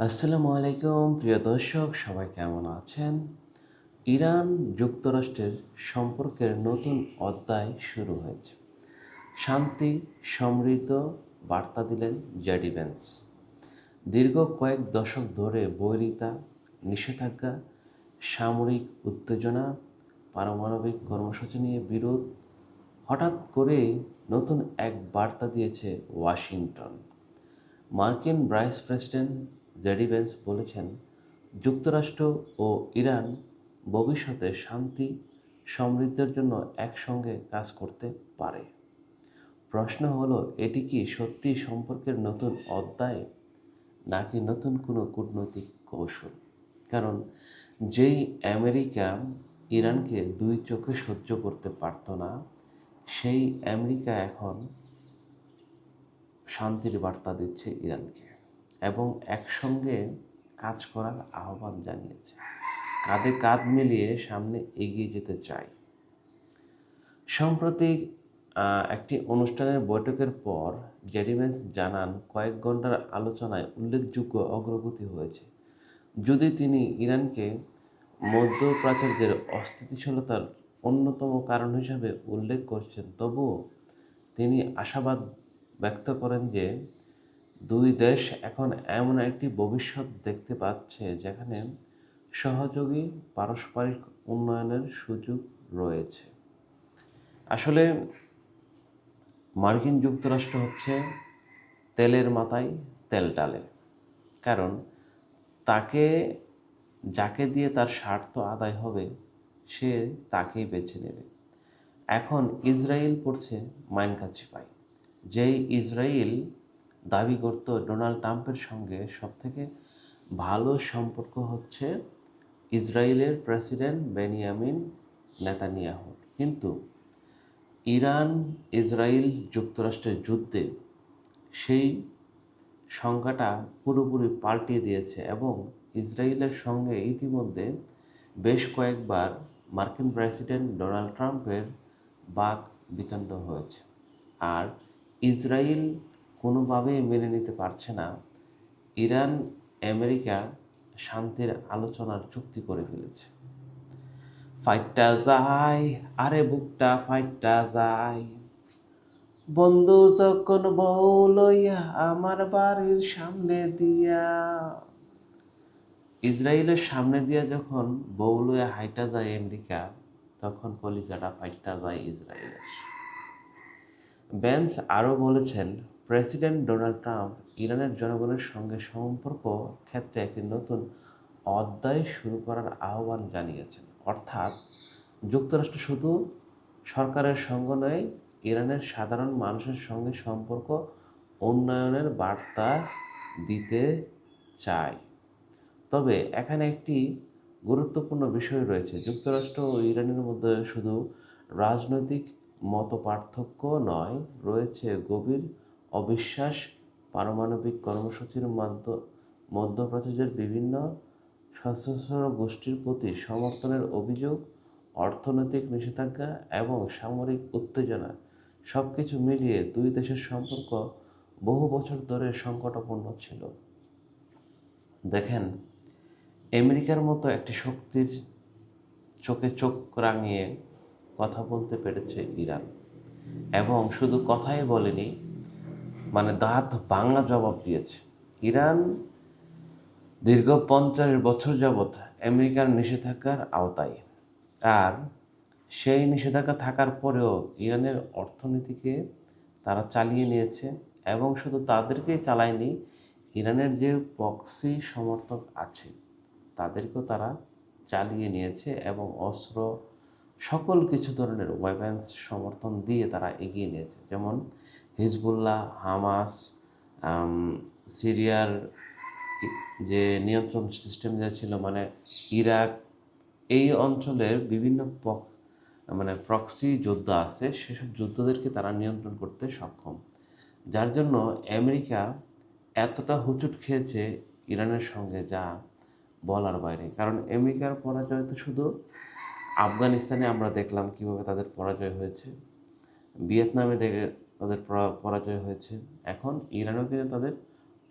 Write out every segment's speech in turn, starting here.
আসসালামু আলাইকুম প্রিয় দর্শক, সবাই কেমন আছেন? ইরান যুক্তরাষ্ট্রের সম্পর্কের নতুন অধ্যায় শুরু হয়েছে। শান্তি সমৃদ্ধ বার্তা দিলেন জেডি ভ্যান্স। দীর্ঘ কয়েক দশক ধরে বৈরিতা, নিষেধাজ্ঞা, সামরিক উত্তেজনা, পারমাণবিক কর্মসূচি নিয়ে বিরোধ, হঠাৎ করেই নতুন এক বার্তা দিয়েছে ওয়াশিংটন। মার্কিন ভাইস প্রেসিডেন্ট জেডি ভ্যান্স বলেছেন, যুক্তরাষ্ট্র ও ইরান ভবিষ্যতে শান্তি সমৃদ্ধির জন্য একসঙ্গে কাজ করতে পারে। প্রশ্ন হলো, এটি কি সত্যি সম্পর্কের নতুন অধ্যায়, নাকি নতুন কোনো কূটনৈতিক কৌশল? কারণ যেই আমেরিকা ইরানকে দুই চোখে সহ্য করতে পারত না, সেই আমেরিকা এখন শান্তির বার্তা দিচ্ছে ইরানকে এবং একসঙ্গে কাজ করার আহ্বান জানিয়েছে। কাঁধে কাঁধ মিলিয়ে সামনে এগিয়ে যেতে চায়। সম্প্রতি একটি অনুষ্ঠানের বৈঠকের পর জেডি ভ্যান্স জানান, কয়েক ঘন্টার আলোচনায় উল্লেখযোগ্য অগ্রগতি হয়েছে। যদি তিনি ইরানকে মধ্যপ্রাচ্যের অস্থিতিশীলতার অন্যতম কারণ হিসাবে উল্লেখ করছেন, তবুও তিনি আশাবাদ ব্যক্ত করেন যে দুই দেশ এখন এমন একটি ভবিষ্যৎ দেখতে পাচ্ছে যেখানে সহযোগী পারস্পরিক উন্নয়নের সুযোগ রয়েছে। আসলে মার্কিন যুক্তরাষ্ট্র হচ্ছে তেলের মাথায় তেল ডালে। কারণ তাকে যাকে দিয়ে তার স্বার্থ আদায় হবে, সে তাকেই বেছে নেবে। এখন ইসরায়েল পড়ছে মাইনকাছিপায়। যেই ইসরায়েল দাবি করত ডোনাল্ড ট্রাম্পের সঙ্গে সবথেকে ভালো সম্পর্ক হচ্ছে ইসরায়েলের প্রেসিডেন্ট বেনিয়ামিন নেতানিয়াহুর, কিন্তু ইরান ইসরায়েল যুক্তরাষ্ট্রের যুদ্ধে সেই সংখ্যাটা পুরোপুরি পাল্টিয়ে দিয়েছে এবং ইসরায়েলের সঙ্গে ইতিমধ্যে বেশ কয়েকবার মার্কিন প্রেসিডেন্ট ডোনাল্ড ট্রাম্পের বাক বিতণ্ড হয়েছে। আর ইসরায়েল কোনোভাবেই মেনে নিতে পারছে না ইরান আমেরিকা শান্তির আলোচনার চুক্তি করে ফেলেছে। ফাইটটা যায়, আরে বুকটা ফাইটটা যায়, বন্ধু যখন বউ লইয়া আমার বাড়ির সামনে দিয়া। ইসরায়েলের সামনে দিয়া যখন বউ লইয়া হাইটা যায় আমেরিকা, তখন কলিজাটা ফাইটটা যায় ইসরায়েলের। ভ্যান্স আরও বলেছেন, প্রেসিডেন্ট ডোনাল্ড ট্রাম্প ইরানের জনগণের সঙ্গে সম্পর্ক ক্ষেত্রে একটি নতুন অধ্যায় শুরু করার আহ্বান জানিয়েছেন। অর্থাৎ যুক্তরাষ্ট্র শুধু সরকারের সঙ্গে নয়, ইরানের সাধারণ মানুষের সঙ্গে সম্পর্ক উন্নয়নের বার্তা দিতে চায়। তবে এখানে একটি গুরুত্বপূর্ণ বিষয় রয়েছে। যুক্তরাষ্ট্র ও ইরানের মধ্যে শুধু রাজনৈতিক মতপার্থক্য নয়, রয়েছে গভীর অবিশ্বাস। পারমাণবিক কর্মসূচির মধ্যপ্রাচ্যের বিভিন্ন সশস্ত্র গোষ্ঠীর প্রতি সমর্থনের অভিযোগ, অর্থনৈতিক নিষেধাজ্ঞা এবং সামরিক উত্তেজনা, সব কিছু মিলিয়ে দুই দেশের সম্পর্ক বহু বছর ধরে সংকটাপন্ন ছিল। দেখেন, আমেরিকার মতো একটি শক্তির চোখে চোখ রাঙিয়ে কথা বলতে পেরেছে ইরান, এবং শুধু কথাই বলেনি, মানে দাঁত ভাঙা জবাব দিয়েছে। ইরান দীর্ঘ 50 বছর যাবৎ আমেরিকার নিষেধাজ্ঞার আওতায়, আর সেই নিষেধাজ্ঞা থাকার পরেও ইরানের অর্থনীতিকে তারা চালিয়ে নিয়েছে, এবং শুধু তাদেরকেই চালায়নি, ইরানের যে প্রক্সি সমর্থক আছে তাদেরকেও তারা চালিয়ে নিয়েছে এবং অস্ত্র, সকল কিছু ধরনের ওয়েপন্স সমর্থন দিয়ে তারা এগিয়ে নিয়েছে। যেমন হিজবুল্লাহ, হামাস, সিরিয়ার যে নিয়ন্ত্রণ সিস্টেম যা ছিল, মানে ইরাক, এই অঞ্চলের বিভিন্ন প্রক্সি যোদ্ধা আছে, সেসব যোদ্ধাদেরকে তারা নিয়ন্ত্রণ করতে সক্ষম। যার জন্য আমেরিকা এতটা হুঁচট খেয়েছে ইরানের সঙ্গে, যা বলার বাইরে। কারণ আমেরিকার পরাজয় তো শুধু আফগানিস্তানে আমরা দেখলাম কীভাবে তাদের পরাজয় হয়েছে, ভিয়েতনামে দেখে তাদের পরাজয় হয়েছে, এখন ইরানেও কিন্তু তাদের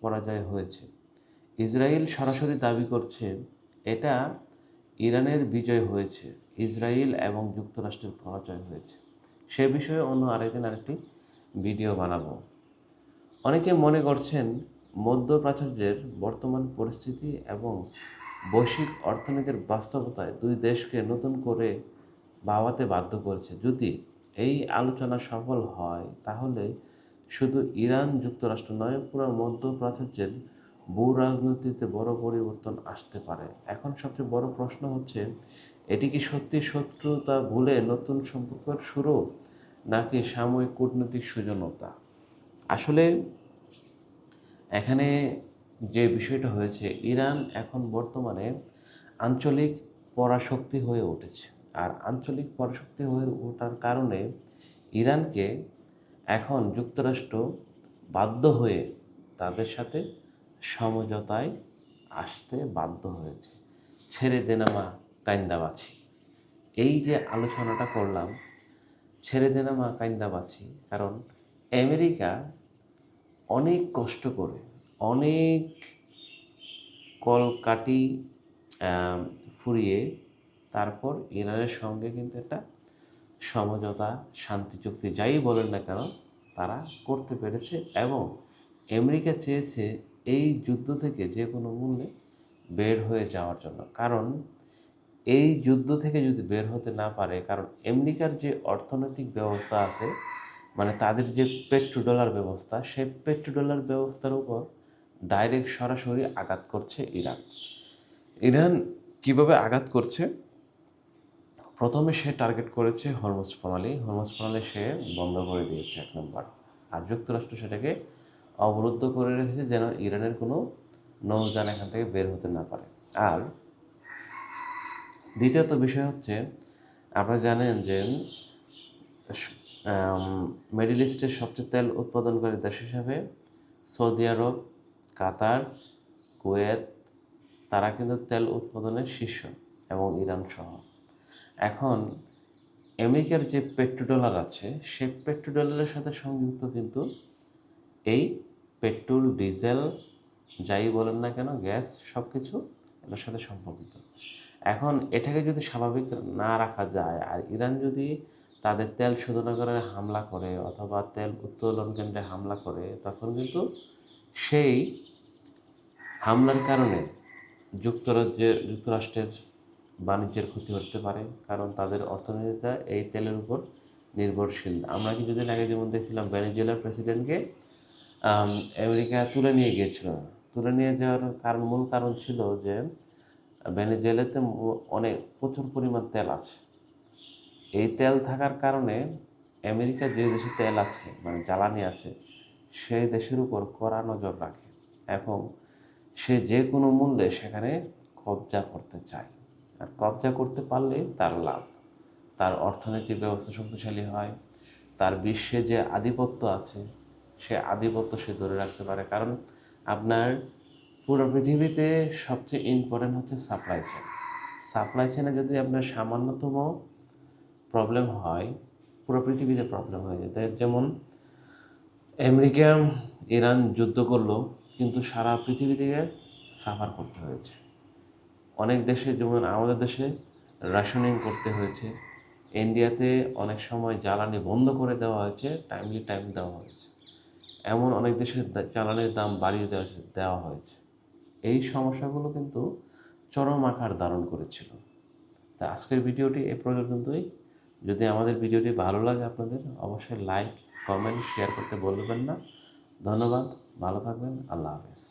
পরাজয় হয়েছে। ইসরায়েল সরাসরি দাবি করছে এটা ইরানের বিজয় হয়েছে, ইসরায়েল এবং যুক্তরাষ্ট্রের পরাজয় হয়েছে। সে বিষয়ে অন্য আরেকদিন আরেকটি ভিডিও বানাবো। অনেকে মনে করছেন মধ্যপ্রাচ্যের বর্তমান পরিস্থিতি এবং বৈশ্বিক অর্থনীতির বাস্তবতায় দুই দেশকে নতুন করে ভাবাতে বাধ্য করেছে। যদি এই আলোচনা সফল হয় তাহলে শুধু ইরান যুক্তরাষ্ট্র নয়, পুরো মধ্যপ্রাচ্যের ভূ রাজনীতিতে বড় পরিবর্তন আসতে পারে। এখন সবচেয়ে বড় প্রশ্ন হচ্ছে, এটি কি সত্যি শত্রুতা ভুলে নতুন সম্পর্কের শুরু, নাকি সাময়িক কূটনৈতিক সুজনতা? আসলে এখানে যে বিষয়টা হয়েছে, ইরান এখন বর্তমানে আঞ্চলিক পরাশক্তি হয়ে উঠেছে। আর আঞ্চলিক পরাশক্তি হয়ে ওঠার কারণে ইরানকে এখন যুক্তরাষ্ট্র বাধ্য হয়ে তাদের সাথে সমঝোতায় আসতে বাধ্য হয়েছে। ছেড়ে দে না মা কাইন্দা বাছি, এই যে আলোচনাটা করলাম, ছেড়ে দে না মা কাইন্দা বাছি, কারণ আমেরিকা অনেক কষ্ট করে, অনেক কলকাঠি ফুরিয়ে তারপর ইরানের সঙ্গে কিন্তু একটা সমঝোতা, শান্তি চুক্তি যাই বলেন না কেন তারা করতে পেরেছে। এবং আমেরিকা চেয়েছে এই যুদ্ধ থেকে যে কোনো মূল্যে বের হয়ে যাওয়ার জন্য। কারণ এই যুদ্ধ থেকে যদি বের হতে না পারে, কারণ আমেরিকার যে অর্থনৈতিক ব্যবস্থা আছে, মানে তাদের যে পেট্রোডলার ব্যবস্থা, সেই পেট্রোডলার ব্যবস্থার উপর ডাইরেক্ট সরাসরি আঘাত করছে ইরান। ইরান কিভাবে আঘাত করছে? প্রথমে সে টার্গেট করেছে হরমুজ প্রণালী, হরমুজ প্রণালী সে বন্ধ করে দিয়েছে 1 নম্বর। আর যুক্তরাষ্ট্র সেটাকে অবরুদ্ধ করে রেখেছে যেন ইরানের কোনো নৌযান এখান থেকে বের হতে না পারে। আর দ্বিতীয়ত বিষয় হচ্ছে, আপনারা জানেন যে মিডল ইস্টের সবচেয়ে তেল উৎপাদনকারী দেশ হিসাবে সৌদি আরব, কাতার, কুয়েত, তারা কিন্তু তেল উৎপাদনের শীর্ষ, এবং ইরান সহ। এখন আমেরিকার যে পেট্রোডলার আছে, সে পেট্রোডলারের সাথে সংযুক্ত কিন্তু এই পেট্রোল, ডিজেল যাই বলেন না কেন, গ্যাস, সব কিছু এটার সাথে সম্পর্কিত। এখন এটাকে যদি স্বাভাবিক না রাখা যায়, আর ইরান যদি তাদের তেল শোধনাগারে হামলা করে অথবা তেল উত্তোলন কেন্দ্রে হামলা করে, তখন কিন্তু সেই হামলার কারণে যুক্তরাষ্ট্রের বাণিজ্যের ক্ষতি হতে পারে, কারণ তাদের অর্থনীতিটা এই তেলের উপর নির্ভরশীল। আমরা কিছুদিন আগে যেমন দেখছিলাম ভেনেজুয়েলার প্রেসিডেন্টকে আমেরিকা তুলে নিয়ে গিয়েছিল। তুলে নিয়ে যাওয়ার মূল কারণ ছিল যে ভেনেজুয়েলাতে প্রচুর পরিমাণ তেল আছে। এই তেল থাকার কারণে আমেরিকা যে দেশে তেল আছে, মানে জ্বালানি আছে, সেই দেশের উপর কড়া নজর রাখে এবং সে যে কোনো মূল্যে সেখানে কবজা করতে চায়। আর কবজা করতে পারলে তার লাভ, তার অর্থনৈতিক ব্যবস্থা শক্তিশালী হয়, তার বিশ্বে যে আধিপত্য আছে সে আধিপত্য সে ধরে রাখতে পারে। কারণ আপনার পুরো পৃথিবীতে সবচেয়ে ইম্পর্টেন্ট হচ্ছে সাপ্লাই চেন। সাপ্লাই চেনে যদি আপনার সামান্যতম প্রবলেম হয়, পুরো পৃথিবীতে প্রবলেম হয়ে যেত। যেমন আমেরিকা ইরান যুদ্ধ করলো, কিন্তু সারা পৃথিবী থেকে সাফার করতে হয়েছে। অনেক দেশে, যেমন আমাদের দেশে রাশনিং করতে হয়েছে, ইন্ডিয়াতে অনেক সময় জ্বালানি বন্ধ করে দেওয়া হয়েছে, টাইমলি দেওয়া হয়েছে, এমন অনেক দেশের জ্বালানির দাম বাড়িয়ে দেওয়া হয়েছে। এই সমস্যাগুলো কিন্তু চরম আকার ধারণ করেছিল। তা আজকের ভিডিওটি এ পর্যন্তই। যদি আমাদের ভিডিওটি ভালো লাগে আপনাদের, অবশ্যই লাইক, কমেন্ট, শেয়ার করতে বলবেন না। ধন্যবাদ, ভালো থাকবেন, আল্লাহ হাফেজ।